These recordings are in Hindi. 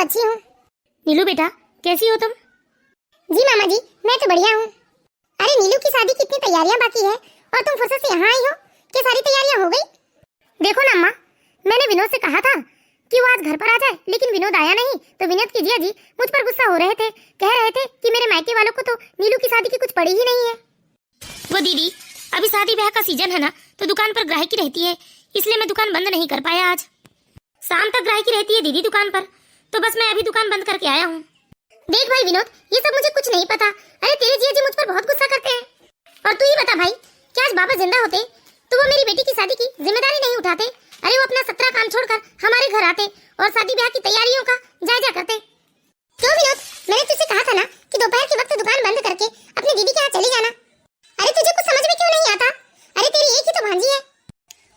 अच्छी हूँ। नीलू बेटा, कैसी हो तुम? जी मामा जी, मैं तो बढ़िया हूँ। अरे नीलू की शादी की इतनी तैयारियां बाकी है और तुम फुर्सत से यहाँ आई हो? क्या सारी तैयारियां हो गई? देखो ना अम्मा, मैंने विनोद से कहा था कि वो आज घर पर आ जाए, लेकिन विनोद आया नहीं। तो विनोद की जिया जी मुझ पर गुस्सा हो रहे थे, कह रहे थे कि मेरे मायके वालों को तो नीलू की शादी की कुछ पड़ी ही नहीं है। वो दीदी, अभी शादी ब्याह का सीजन है ना, तो दुकान पर ग्राहकी रहती है, इसलिए मैं दुकान बंद नहीं कर पाया। आज शाम तक ग्राहकी रहती है दीदी दुकान पर, तो बस मैं अभी दुकान बंद करके आया हूँ। देख भाई विनोद, ये सब मुझे कुछ नहीं पता। अरे तेरे जिया जी मुझ पर बहुत गुस्सा करते हैं। और तू ही बता भाई, क्या आज बाबा जिंदा होते तो वो मेरी बेटी की शादी की जिम्मेदारी नहीं उठाते? अरे वो अपना 17 काम छोड़कर हमारे घर आते और शादी ब्याह की तैयारियों का जायजा करते। क्यों विनोद, मैंने तुझसे कहा था ना कि दोपहर के वक्त दुकान बंद करके अपनी दीदी के यहाँ चली जाना। अरे तुझे कुछ समझ में क्यों नहीं आता? अरे तेरी एक ही तो भांजी है।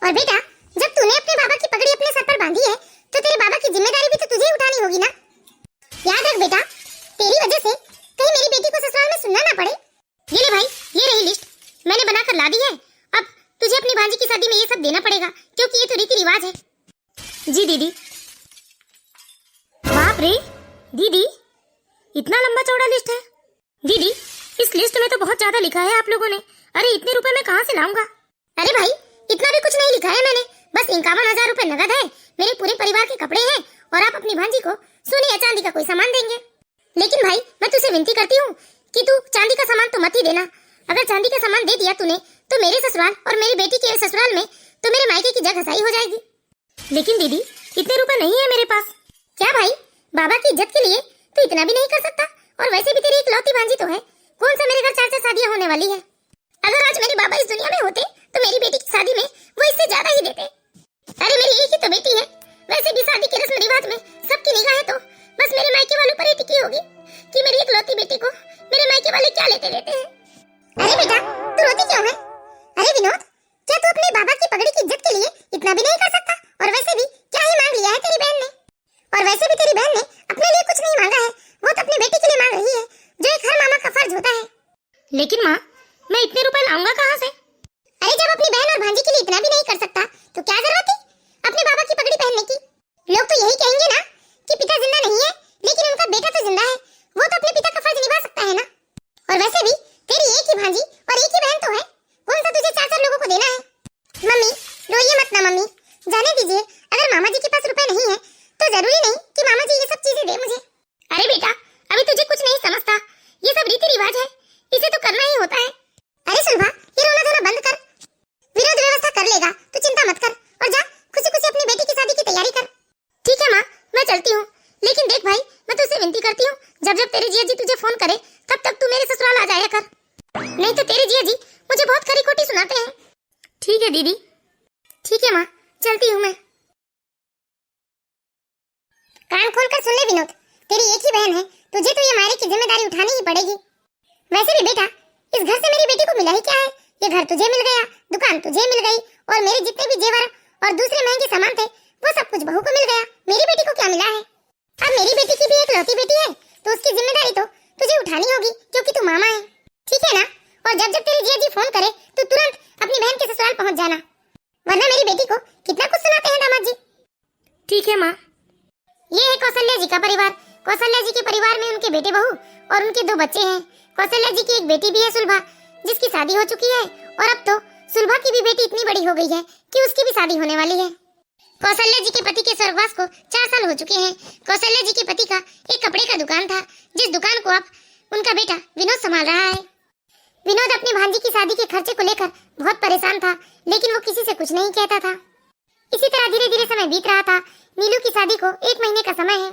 और बेटा, जब तूने अपने बाबा की पगड़ी अपने सर पर बांधी है तो तेरे बाबा की जिम्मेदारी भी तो तुझे उठानी होगी ना। याद रख बेटा, तेरी वजह से कहीं मेरी बेटी को ससुराल में सुनना ना पड़े। ये ले भाई, ये रही लिस्ट, मैंने बनाकर ला दी है। अब तुझे अपनी भांजी की शादी में ये सब देना पड़ेगा, क्योंकि ये तो रीति रिवाज है। जी दीदी। बाप रे दीदी, इतना लंबा चौड़ा लिस्ट है। दीदी, इस लिस्ट में तो बहुत ज्यादा लिखा है आप लोगों ने। अरे इतने रुपए मैं कहाँ से लाऊंगा? अरे भाई, इतना भी कुछ नहीं लिखा है मैंने, बस 51,000 रुपए नगद है। मेरे पूरे परिवार के कपड़े हैं और आप अपनी भांजी को सोने या चांदी का कोई सामान देंगे। लेकिन भाई, मैं तुझसे विनती करती हूँ कि तू चांदी का सामान तो मत ही देना। अगर चांदी का सामान दे दिया तूने तो मेरे ससुराल और मेरी बेटी के ससुराल में तो मेरे मायके की जगह घसाई हो जाएगी। लेकिन दीदी, इतने रुपए नहीं है मेरे पास। क्या भाई, बाबा की इज्जत के लिए तू इतना भी नहीं कर सकता? और वैसे भी तेरी इकलौती भांजी तो है, कौन सा मेरे घर 4 शादियां होने वाली है। अगर आज मेरे बाबा इस दुनिया में होते तो मेरी बेटी की शादी में वो इससे ज्यादा ही देते। अरे मेरी एक ही तो बेटी है, वैसे भी शादी के रस्म रिवाज में सबकी निगाहें तो बस मेरे मायके वालों पर ही टिकी होगी कि मेरी इकलौती बेटी को मेरे मायके वाले क्या लेते देते हैं। अरे बेटा, तू रोती क्यों है? अरे विनोद, क्या तू अपने बाबा की पगड़ी की इज्जत के लिए इतना भी नहीं कर सकता? और वैसे भी क्या ही मांग लिया है तेरी बहन ने? और वैसे भी तेरी बहन ने अपने लिए कुछ नहीं मांगा है, वो तो अपनी बेटी के लिए मांग रही है, जो एक हर मामा का फर्ज होता है। लेकिन माँ, मैं इतने रुपए लाऊंगा कहाँ से? अरे जब अपनी बहन और भांजी के लिए इतना भी नहीं कर सकता तो क्या जरूरत थी अपने बाबा की पगड़ी पहनने की? लोग तो यही कहेंगे ना कि पिता जिंदा नहीं है, लेकिन उनका बेटा तो जिंदा है, वो तो अपने पिता का फर्ज निभा सकता है ना। और वैसे भी तेरी एक ही भांजी और एक ही बहन तो है, कौन सा तुझे 4 लोगों को देना है? मम्मी रोइए मत ना मम्मी, जाने दीजिए। अगर मामा जी के पास रुपए नहीं है तो जरूरी नहीं कि मामा जी ये सब चीजें दे मुझे। अरे बेटा, अभी तुझे कुछ नहीं समझता, ये सब रीति रिवाज है, इसे तो करना ही होता है। अरे सुलभा, ये रोना धोना बंद कर, विनोद व्यवस्था कर लेगा, तू चिंता मत कर और जा खुशी खुशी अपनी बेटी की शादी की तैयारी कर। ठीक है माँ, मैं चलती हूँ। लेकिन देख भाई, मैं तुझसे विनती करती हूँ, जब जब तेरे जिया जी तुझे फोन करे तब तक तू मेरे ससुराल आ जाया कर, नहीं तो तेरे जिया जी मुझे बहुत खरी खोटी सुनाते हैं। ठीक है दीदी। ठीक है माँ, चलती हूँ मैं। कान खोलकर सुन ले विनोद, तेरी एक ही बहन है, तुझे तो ये मायरे की जिम्मेदारी उठानी ही पड़ेगी। वैसे भी बेटा, इस घर से मेरी बेटी को मिला ही क्या है? ये घर तुझे मिल गया, दुकान तुझे मिल गई और मेरे जितने भी जेवर और दूसरे महंगे सामान थे वो सब कुछ बहू को मिल गया। मेरी बेटी को क्या मिला है? अब मेरी बेटी की भी एक लौती बेटी है तो उसकी जिम्मेदारी तो तुझे उठानी होगी, क्योंकि तू मामा है, ठीक है ना? और जब जब तेरी जिया जी फोन करे तो तुरंत अपनी बहन के ससुराल पहुंच जाना, वरना मेरी बेटी को कितना कुछ सुनाते हैं दामाद जी। ठीक है माँ। ये है कौशल्या जी का परिवार। कौशल्या जी के परिवार में उनके बेटे बहू और उनके 2 बच्चे हैं। कौशल्या जी की एक बेटी भी है सुलभा, जिसकी शादी हो चुकी है, और अब तो सुलभा की भी बेटी इतनी बड़ी हो गई है कि उसकी भी शादी होने वाली है। कौशल्या जी के पति के स्वर्गवास को 4 साल हो चुके हैं। कौशल्या जी के पति का एक कपड़े का दुकान था, जिस दुकान को अब उनका बेटा विनोद संभाल रहा है। विनोद अपनी भांजी की शादी के खर्चे को लेकर बहुत परेशान था, लेकिन वो किसी से कुछ नहीं कहता था। इसी तरह धीरे धीरे समय बीत रहा था। नीलू की शादी को 1 महीने का समय है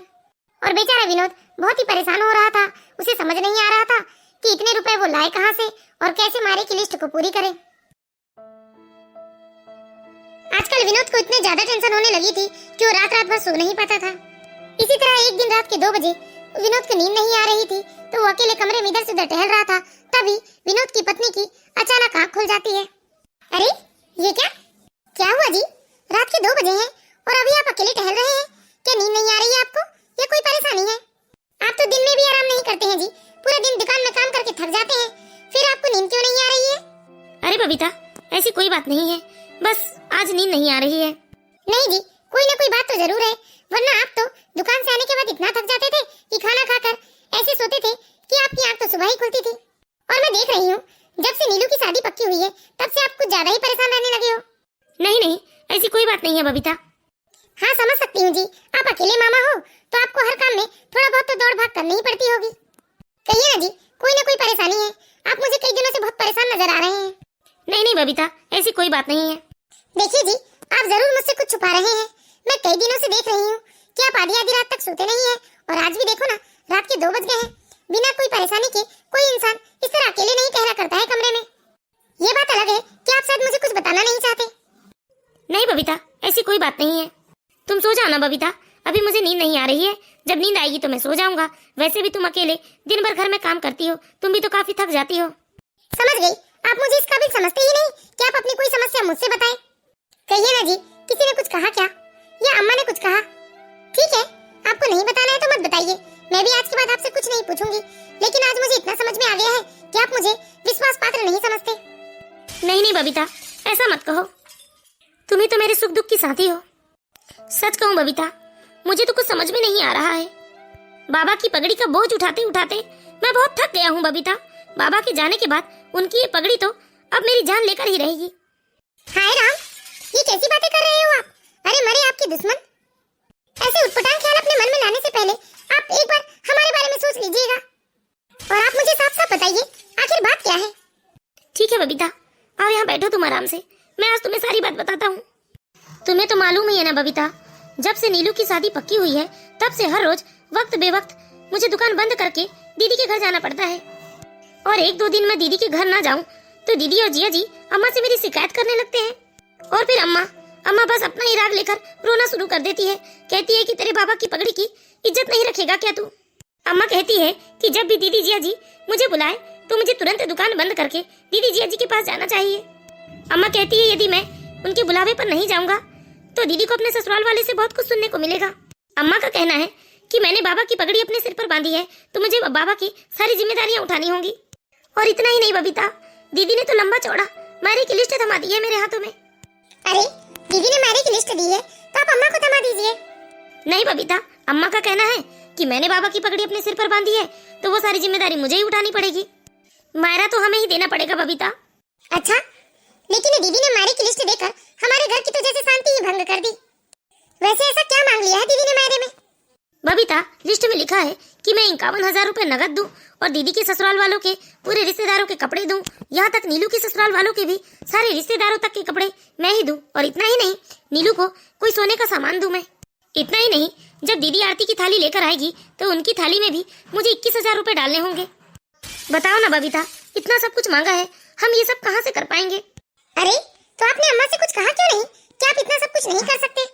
और बेचारा विनोद बहुत ही परेशान हो रहा था। उसे समझ नहीं आ रहा था कि इतने रुपए वो लाए कहां से और कैसे मायरे की लिस्ट को पूरी करे। आजकल विनोद को इतने ज्यादा टेंशन होने लगी थी कि वो रात रात भर सो नहीं पाता था। इसी तरह एक दिन रात के 2 बजे विनोद को नींद नहीं आ रही थी, तो वो अकेले कमरे में इधर से उधर टहल रहा था। तभी विनोद की पत्नी की अचानक आंख खुल जाती है। अरे ये क्या हुआ जी? रात के 2 बजे हैं और अभी आप अकेले टहल रहे हैं, क्या नींद नहीं आ रही है आपको या कोई परेशानी है? आप तो दिन में भी आराम नहीं करते हैं जी, पूरा दिन दुकान में काम करके थक जाते हैं, फिर आपको नींद क्यों नहीं आ रही है? अरे बबीता, ऐसी कोई बात नहीं है, बस आज नींद नहीं आ रही है। नहीं जी, कोई ना कोई बात तो जरूर है, वरना आप तो दुकान से आने के बाद इतना थक जाते थे कि खाना खाकर ऐसे सोते थे कि आपकी आंख तो सुबह ही खुलती थी। और मैं देख रही हूँ जब से नीलू की शादी पक्की हुई है तब से आप कुछ ज्यादा ही परेशान रहने लगे हो। नहीं नहीं, ऐसी कोई बात नहीं है बबीता। हाँ समझ सकती हूँ जी, आप अकेले मामा हो तो आपको हर काम में थोड़ा बहुत तो दौड़ भाग करनी ही पड़ती होगी। कहिए ना जी, कोई ना कोई परेशानी है, आप मुझे कई दिनों से बहुत परेशान नजर आ रहे हैं। नहीं नहीं बबीता, ऐसी कोई बात नहीं है। देखिए जी, आप जरूर मुझसे कुछ छुपा रहे हैं। मैं कई दिनों से देख रही हूँ कि आप आधी आधी रात तक सोते नहीं हैं, और आज भी देखो ना, रात के 2 बज गए हैं। बिना कोई परेशानी के कोई इंसान इस तरह अकेले नहीं ठहरा करता है कमरे में। ये बात अलग है कि आप शायद मुझे कुछ बताना नहीं चाहते। नहीं बबीता, ऐसी कोई बात नहीं है। तुम सो जाओ ना बबीता, अभी मुझे नींद नहीं आ रही है। जब नींद आएगी तो मैं सो जाऊंगा। वैसे भी तुम अकेले दिन भर घर में काम करती हो, तुम भी तो काफी थक जाती हो। समझ गई, आप मुझे इस काबिल समझते ही नहीं कि आप अपनी कोई समस्या मुझसे बताएं। कहिए ना जी, किसी ने कुछ कहा क्या, या अम्मा ने कुछ कहा? ठीक है, आपको नहीं बताना है तो मत बताइए, मैं भी आज के बाद आपसे कुछ नहीं पूछूंगी। लेकिन आज मुझे इतना समझ में आ गया है कि आप मुझे विश्वास पात्र नहीं समझते। नहीं नहीं बबीता, ऐसा मत कहो, तुम ही तो मेरे सुख दुख की साथी हो। सच कहूँ बबीता, मुझे तो कुछ समझ में नहीं आ रहा है। बाबा की पगड़ी का बोझ उठाते उठाते मैं बहुत थक गया हूँ बबीता। बाबा के जाने के बाद उनकी ये पगड़ी तो अब मेरी जान लेकर ही रहेगी। हाय राम, ये कैसी बातें कर रहे हो आप? अरे मरे आपके दुश्मन। ऐसे उटपटांग ख्याल अपने मन में लाने से पहले आप एक बार हमारे बारे में सोच लीजिएगा। और आप मुझे साफ साफ बताइए, आखिर बात क्या है? ठीक है बबीता, आओ यहाँ बैठो तुम आराम से, मैं आज तुम्हें सारी बात बताता हूँ। तुम्हें तो मालूम ही है ना बबीता, जब से नीलू की शादी पक्की हुई है तब से हर रोज वक्त बेवक्त मुझे दुकान बंद करके दीदी के घर जाना पड़ता है। और 1-2 दिन मैं दीदी के घर ना जाऊं तो दीदी और जिया जी अम्मा से मेरी शिकायत करने लगते हैं। और फिर अम्मा बस अपना ही राग लेकर रोना शुरू कर देती है। कहती है कि तेरे बाबा की पगड़ी की इज्जत नहीं रखेगा क्या तू? अम्मा कहती है कि जब भी दीदी जिया जी मुझे बुलाए तो मुझे तुरंत दुकान बंद करके दीदी जिया जी के पास जाना चाहिए। अम्मा कहती है यदि मैं उनके बुलावे पर नहीं जाऊंगा तो दीदी को अपने ससुराल वाले से बहुत कुछ सुनने को मिलेगा। अम्मा का कहना है कि मैंने बाबा की पगड़ी अपने सिर पर बांधी है तो मुझे बाबा की सारी जिम्मेदारियां उठानी होंगी। और इतना ही नहीं बबीता, दीदी ने तो लंबा चौड़ा मायरे की लिस्ट थमा दी है मेरे हाथों में। अरे दीदी ने मायरे की लिस्ट दी है तो आप अम्मा को थमा दीजिए। नहीं बबीता, अम्मा का कहना है कि मैंने बाबा की पगड़ी अपने सिर पर बांधी है तो वो सारी जिम्मेदारी मुझे ही उठानी पड़ेगी। मायरा तो हमें ही देना पड़ेगा बबीता। अच्छा, लेकिन दीदी ने मायरे की लिस्ट देकर हमारे घर की तो जैसे शांति ही भंग कर दी। वैसे ऐसा क्या मांग लिया है दीदी ने मायरे में? बबीता, लिस्ट में लिखा है कि मैं 51,000 रुपए नगद दूं और दीदी के ससुराल वालों के पूरे रिश्तेदारों के कपड़े दूं, यहाँ तक नीलू के ससुराल वालों के भी सारे रिश्तेदारों तक के कपड़े मैं ही दूं। और इतना ही नहीं, नीलू को कोई सोने का सामान दूं मैं। इतना ही नहीं, जब दीदी आरती की थाली लेकर आएगी तो उनकी थाली में भी मुझे 21,000 रुपए डालने होंगे। बताओ ना बबीता, इतना सब कुछ मांगा है, हम ये सब कहाँ से कर पाएंगे? अरे तो आपने अम्मा से कुछ कहा क्यों नहीं कि आप इतना सब कुछ नहीं कर सकते?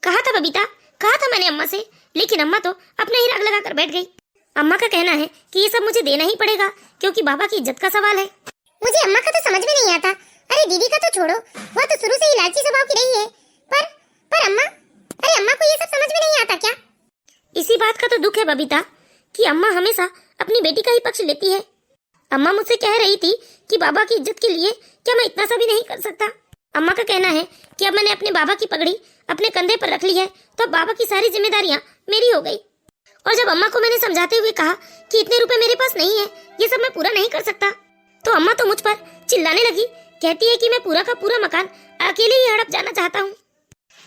कहा था बबीता, कहा था मैंने अम्मा से, लेकिन अम्मा तो अपना ही राग लगा कर बैठ गई। अम्मा का कहना है कि ये सब मुझे देना ही पड़ेगा क्योंकि बाबा की इज्जत का सवाल है। मुझे अम्मा का तो समझ में नहीं आता। अरे दीदी का तो छोड़ो, वो तो शुरू से ही लालची स्वभाव की रही है, पर अम्मा, अरे अम्मा को ये सब समझ में नहीं आता क्या? इसी बात का तो दुख है बबीता कि अम्मा हमेशा अपनी बेटी का ही पक्ष लेती है। अम्मा मुझसे कह रही थी कि बाबा की इज्जत के लिए क्या मैं इतना सा भी नहीं कर सकता। अम्मा का कहना है कि अब मैंने अपने बाबा की पगड़ी अपने कंधे पर रख ली है तो अब बाबा की सारी जिम्मेदारियां मेरी हो गई। और जब अम्मा को मैंने समझाते हुए कहा कि इतने रुपए मेरे पास नहीं है, ये सब मैं पूरा नहीं कर सकता, तो अम्मा तो मुझ पर चिल्लाने लगी। कहती है कि मैं पूरा का पूरा मकान अकेले ही हड़प जाना चाहता हूँ।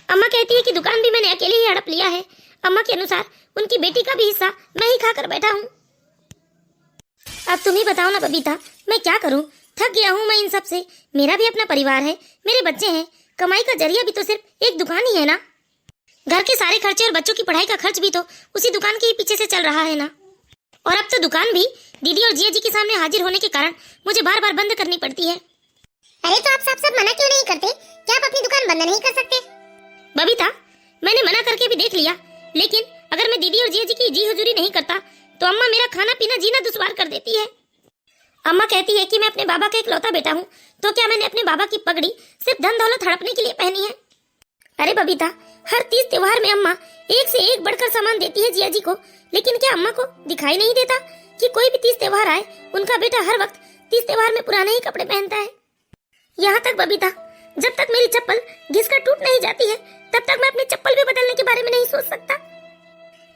अम्मा कहती है कि दुकान भी मैंने अकेले ही हड़प लिया है। अम्मा के अनुसार उनकी बेटी का भी हिस्सा मैं ही खाकर बैठा हूँ। अब तुम ही बताओ ना बबीता, मैं क्या करूँ? थक गया हूँ मैं इन सब से। मेरा भी अपना परिवार है, मेरे बच्चे हैं, कमाई का जरिया भी तो सिर्फ एक दुकान ही है ना। घर के सारे खर्चे और बच्चों की पढ़ाई का खर्च भी तो उसी दुकान के ही पीछे से चल रहा है ना। और अब तो दुकान भी दीदी और जिया जी के सामने हाजिर होने के कारण मुझे बार बार बंद करनी पड़ती है। अरे तो आप साफ साफ मना क्यों नहीं करते कि आप अपनी दुकान बंद नहीं कर सकते? बबीता, मैंने मना करके भी देख लिया, लेकिन अगर मैं दीदी और जिया जी की जी हुजूरी नहीं करता तो अम्मा मेरा खाना पीना जीना दुश्वार कर देती है। अम्मा कहती है कि मैं अपने बाबा का इकलौता बेटा हूँ, तो क्या मैंने अपने बाबा की पगड़ी सिर्फ धन दौलत हड़पने के लिए पहनी है? अरे बबीता, हर तीज त्योहार में अम्मा एक से एक बढ़कर सामान देती है जिया जी को, लेकिन क्या अम्मा को दिखाई नहीं देता कि कोई भी तीज त्योहार आए उनका बेटा हर वक्त तीज त्योहार में पुराने ही कपड़े पहनता है? यहाँ तक बबीता, जब तक मेरी चप्पल घिसकर टूट नहीं जाती है तब तक मैं अपनी चप्पल भी बदलने के बारे में नहीं सोच सकता।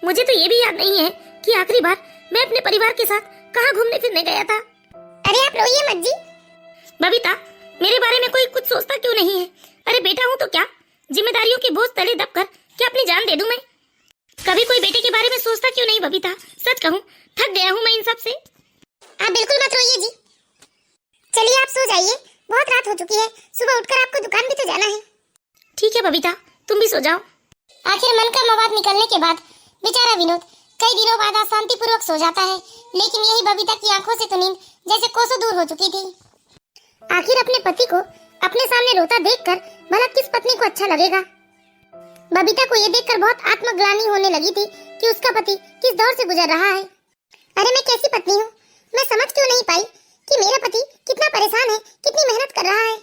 मुझे तो ये भी याद नहीं है कि आखिरी बार मैं अपने परिवार के साथ कहाँ घूमने फिरने गया था। अरे आप रोइए मत जी। बबीता, मेरे बारे में कोई कुछ सोचता क्यों नहीं है? अरे बेटा हूँ तो क्या, जिम्मेदारियों के बोझ तले दबकर क्या अपनी जान दे दूं मैं? कभी कोई बेटे के बारे में सोचता क्यों नहीं बबीता? सच कहूँ थक गया हूँ मैं इन सब से। आप बिल्कुल मत रोइए जी। चलिए आप सो जाइए, बहुत रात हो चुकी है, सुबह उठकर आपको दुकान भी तो जाना है। ठीक है बबीता, तुम भी सो जाओ। आखिर मन का मवाद निकलने के बाद बेचारा विनोद कई दिनों बाद आज शांतिपूर्वक सो जाता है, लेकिन यही बबीता की आंखों से तो नींद जैसे कोसों दूर हो चुकी थी। आखिर अपने पति को अपने सामने रोता देखकर भला किस पत्नी को अच्छा लगेगा? बबीता को ये देखकर बहुत आत्मग्लानि होने लगी थी कि उसका पति किस दौर से गुजर रहा है। अरे मैं कैसी पत्नी हूँ, मैं समझ क्यों नहीं पाई कि मेरा पति कितना परेशान है, कितनी मेहनत कर रहा है।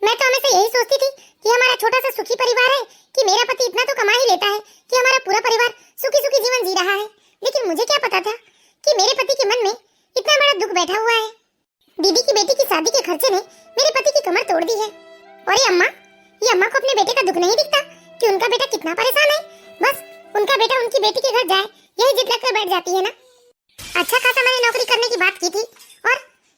मैं तो हमेशा यही सोचती थी कि हमारा छोटा सा सुखी परिवार है, कि मेरा पति इतना तो कमा ही लेता है कि हमारा पूरा परिवार सुखी सुखी जीवन जी रहा है। लेकिन मुझे क्या पता था कि मेरे पति के मन में इतना बड़ा दुख बैठा हुआ है। दीदी की बेटी की शादी के खर्चे ने मेरे पति की कमर तोड़ दी है। और ये अम्मा को अपने बेटे का दुख नहीं दिखता कि उनका बेटा कितना परेशान है? बस उनका बेटा उनकी बेटी के घर जाए यही जिद लगकर बैठ जाती है ना। अच्छा खासा मैंने नौकरी करने की बात की थी और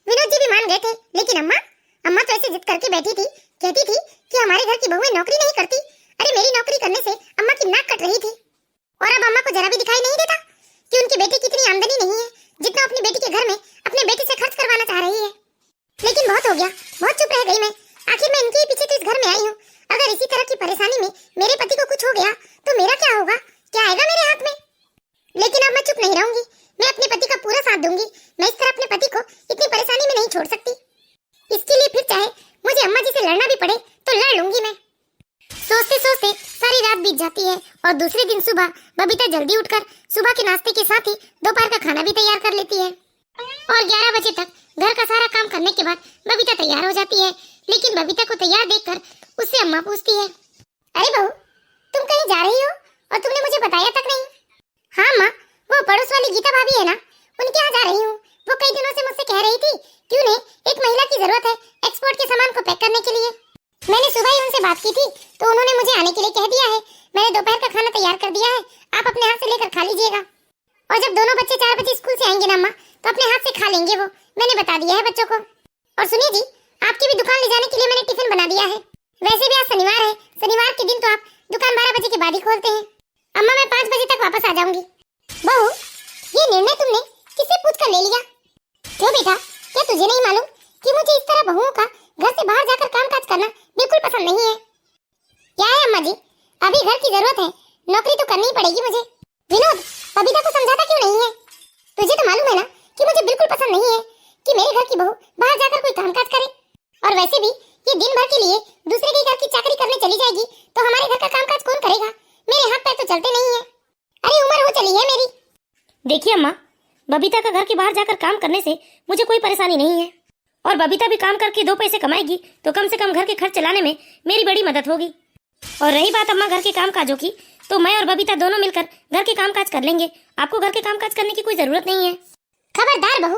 विनोद जी भी मान गए थे, लेकिन अम्मा तो ऐसे जिद करके बैठी थी, कहती थी कि हमारे घर की बहुएं नौकरी नहीं करती। अरे मेरी नौकरी करने से अम्मा की नाक कट रही थी और अब अम्मा को जरा भी दिखाई नहीं देता कि उनके बेटे की इतनी आमदनी नहीं है जितना अपनी बेटी के घर में अपने बेटे से खर्च करवाना चाह रही है। लेकिन बहुत हो गया, बहुत चुप रह गई मैं। आखिर मैं इनके पीछे तो इस घर में आई हूँ। अगर इसी तरह की परेशानी में मेरे पति को कुछ हो गया तो मेरा क्या होगा? क्या आएगा मेरे हाथ में? लेकिन अब मैं चुप नहीं रहूंगी, मैं अपने पति का पूरा साथ दूंगी। मैं इस तरह अपने पति को इतनी परेशानी में नहीं छोड़ सकती। इसके लिए फिर चाहे मुझे अम्मा जी से लड़ना भी पड़े तो लड़ लूंगी मैं। सोचते सोचते सारी रात बीत जाती है और दूसरे दिन सुबह बबीता जल्दी उठकर सुबह के नाश्ते के साथ ही दोपहर का खाना भी तैयार कर लेती है और 11 बजे तक घर का सारा काम करने के बाद बबीता तैयार हो जाती है। लेकिन बबीता को तैयार देखकर उससे अम्मा पूछती है, अरे बहू तुम कहीं जा रही हो और तुमने मुझे बताया तक नहीं? हाँ माँ, वो पड़ोस वाली गीता भाभी है ना, उनके यहाँ जा रही हूँ। वो कई दिनों से मुझसे कह रही थी कि उन्हें एक महिला की जरूरत है एक्सपोर्ट के सामान को पैक करने के लिए। मैंने सुबह ही उनसे बात की थी तो उन्होंने मुझे आने के लिए कह दिया है। मैंने दोपहर का खाना तैयार कर दिया है, आप अपने हाथ से लेकर खा लीजिएगा। और जब दोनों बच्चे 4 बजे स्कूल से आएंगे ना अम्मा, तो अपने हाथ से खा लेंगे वो, मैंने बता दिया है बच्चों को। और सुनिए जी, आपकी भी दुकान ले जाने के लिए मैंने टिफिन बना दिया है। वैसे भी आज शनिवार है, शनिवार के दिन तो आप दुकान 12 बजे के बाद ही खोलते हैं। अम्मा मैं 5 बजे तक वापस आ जाऊंगी। बहू ये निर्णय तुमने किससे पूछकर ले लिया? क्यों बेटा, क्या तुझे नहीं मालूम कि मुझे इस तरह बहुओं का घर से बाहर जाकर कामकाज करना बिल्कुल पसंद नहीं है? क्या है अम्मा जी, अभी घर की जरूरत है, नौकरी तो करनी ही पड़ेगी मुझे। विनोद बबीता को समझाता क्यों नहीं है? तुझे तो मालूम है ना कि मुझे बिल्कुल पसंद नहीं है कि मेरे घर की बहू बाहर जाकर कोई कामकाज करे। और वैसे भी ये दिन भर के लिए दूसरे के घर की चाकरी करने चली जाएगी तो हमारे घर का कामकाज कौन करेगा? मेरे हाथ पैर तो चलते नहीं है। अरे उम्र हो चली है मेरी। देखिए अम्मा, बबीता का घर के बाहर जाकर काम करने से मुझे कोई परेशानी नहीं है और बबीता भी काम करके 2 पैसे कमाएगी तो कम से कम घर के खर्च चलाने में मेरी बड़ी मदद होगी। और रही बात अम्मा घर के कामकाजों की, तो मैं और बबीता दोनों मिलकर घर के कामकाज कर लेंगे। आपको घर के कामकाज करने की कोई जरूरत नहीं है। खबरदार बहू,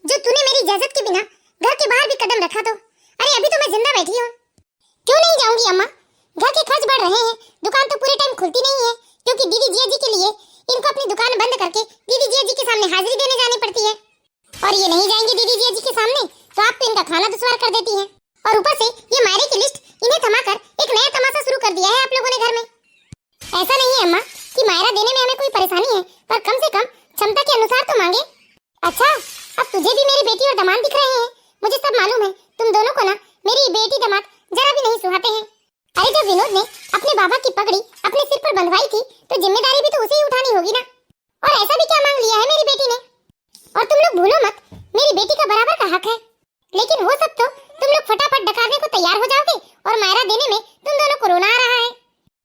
जो तूने मेरी इजाजत के बिना घर के बाहर भी कदम रखा तो। अरे अभी तो मैं जिंदा बैठी हूँ। क्यों नहीं जाऊंगी अम्मा, घर के खर्च बढ़ रहे हैं, दुकान तो पूरे टाइम खुलती नहीं है क्योंकि दीदी जिया जी के लिए इनको अपनी दुकान बंद करके दीदी जिया जी के सामने हाजिरी देने जानी पड़ती है। और ये नहीं जाएंगे दीदी जिया जी के सामने तो आप तो इनका खाना दुश्वार कर देती है। और ऊपर से ये मायरे की लिस्ट इन्हें थमाकर एक नया तमाशा शुरू कर दिया है आप लोगों ने घर में। ऐसा नहीं है अम्मा कि मायरा देने में हमें कोई परेशानी है, पर कम से कम क्षमता के अनुसार तो मांगे। अच्छा, अब तुझे भी मेरी बेटी और दामाद दिख रहे हैं। मुझे सब मालूम है, तुम दोनों को ना मेरी बेटी दामाद जरा भी नहीं सुहाते हैं। अरे जब विनोद ने अपने बाबा की पगड़ी अपने सिर पर बंधवाई थी तो जिम्मेदारी भी तो उसे ही उठानी होगी ना। और ऐसा भी क्या मांग लिया है मेरी बेटी ने? और तुम लोग भूलो मत, मेरी बेटी का बराबर का हक है। लेकिन वो सब तो तुम लोग फटाफट डकारने को तैयार हो जाओगे और मायरा देने में तुम दोनों को रोना आ रहा है।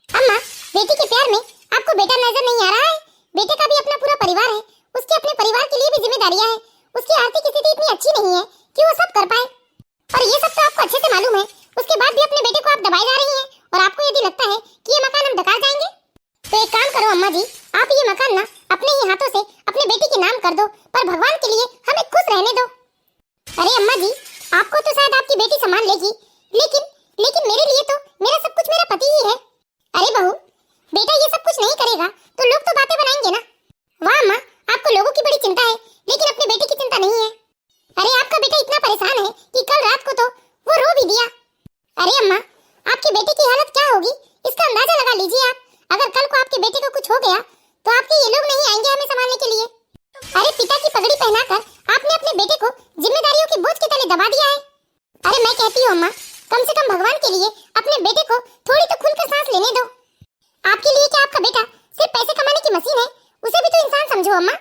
अम्मा, बेटी के प्यार में आपको बेटा नजर नहीं आ रहा है? बेटे का भी अपना पूरा परिवार है, उसके अपने परिवार के लिए भी जिम्मेदारियां हैं। उसकी आर्थिक स्थिति इतनी अच्छी नहीं है कि वो सब कर पाए। और ये सब तो आपको अच्छे से मालूम है। उसके बाद भी अपने बेटे को आप दबाए जा रही हैं और आपको यदि लगता है कि ये मकान हम डकार जाएंगे तो एक काम करो अम्मा जी, आप ये मकान ना अपने ही हाथों से अपने बेटे के नाम कर दो, पर भगवान के लिए हमें खुश रहने दो। अरे अम्मा जी, आपको तो शायद आपकी बेटी संभाल लेगी, लेकिन गया तो आपके ये लोग नहीं आएंगे हमें संभालने के लिए। अरे पिता की पगड़ी पहनाकर आपने अपने बेटे को जिम्मेदारियों के बोझ के तले दबा दिया है। अरे मैं कहती हूँ अम्मा, कम से कम भगवान के लिए अपने बेटे को थोड़ी तो खुलकर सांस लेने दो। आपके लिए क्या आपका बेटा सिर्फ पैसे कमाने की मशीन है? उसे भी तो इंसान समझो अम्मा।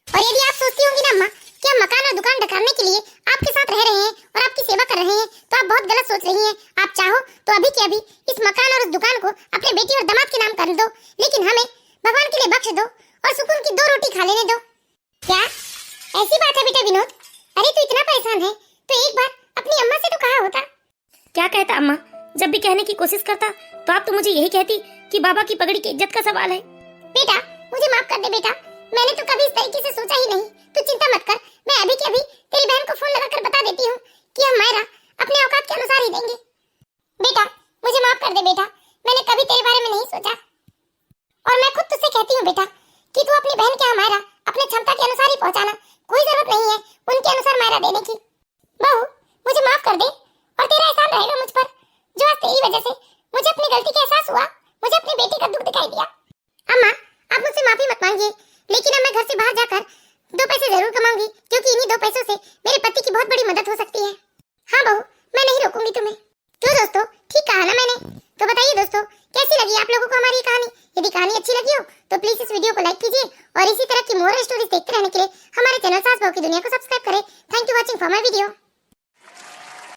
और यदि आप सोचती होंगी ना अम्मा कि हम मकान और दुकान ढकाने के लिए आपके साथ रह रहे हैं और आपकी सेवा कर रहे हैं, तो आप बहुत गलत सोच रही हैं। आप चाहो तो अभी के अभी इस मकान और उस दुकान को अपने बेटी और दामाद के नाम कर दो, लेकिन हमें भगवान के लिए बख्श दो और सुकून की 2 रोटी खा लेने दो। क्या ऐसी बात है बेटा विनोद? अरे तू इतना परेशान है तो एक बार अपनी अम्मा से तो कहा होता। क्या कहता अम्मा? जब भी कहने की कोशिश करता तो आप तो मुझे यही कहती कि बाबा की पगड़ी की इज्जत का सवाल है। बेटा मुझे माफ कर दे बेटा, मैंने तो कभी इस तरीके से सोचा ही नहीं। तू चिंता मत कर, मैं अभी के अभी तेरी बहन को फोन लगाकर बता देती हूँ कि हम मायरा अपने औकात के अनुसार ही देंगे। बेटा मुझे माफ कर दे बेटा, मैंने कभी तेरे बारे में नहीं सोचा। और मैं खुद तुझसे कहती हूँ बेटा कि तू अपनी बहन के यहाँ मायरा अपने क्षमता के अनुसार ही पहुँचाना, कोई जरूरत नहीं है उनके अनुसार मायरा देने की। बहू मुझे माफ कर दे और तेरा एहसान रहेगा मुझ पर, जो आज तेरी वजह से मुझे अपनी गलती का एहसास हुआ, मुझे अपनी बेटी का दुख दिखाई दिया। अम्मा आप मुझसे माफी मत मांगिए, लेकिन अब मैं घर से बाहर जाकर 2 पैसे जरूर कमाऊंगी, क्योंकि इन्हीं 2 पैसों से मेरे पति की बहुत बड़ी मदद हो सकती है। हाँ बहू मैं नहीं रोकूंगी तुम्हें। क्यों दोस्तों, ठीक कहा ना मैंने? तो बताइए दोस्तों कैसी लगी आप लोगों को हमारी कहानी? यदि कहानी अच्छी लगी हो तो प्लीज इस वीडियो को लाइक कीजिए और इसी तरह की मोरल स्टोरीज देखते रहने के लिए हमारे चैनल सास बहू की दुनिया को सब्सक्राइब करें। Thank you watching for my video.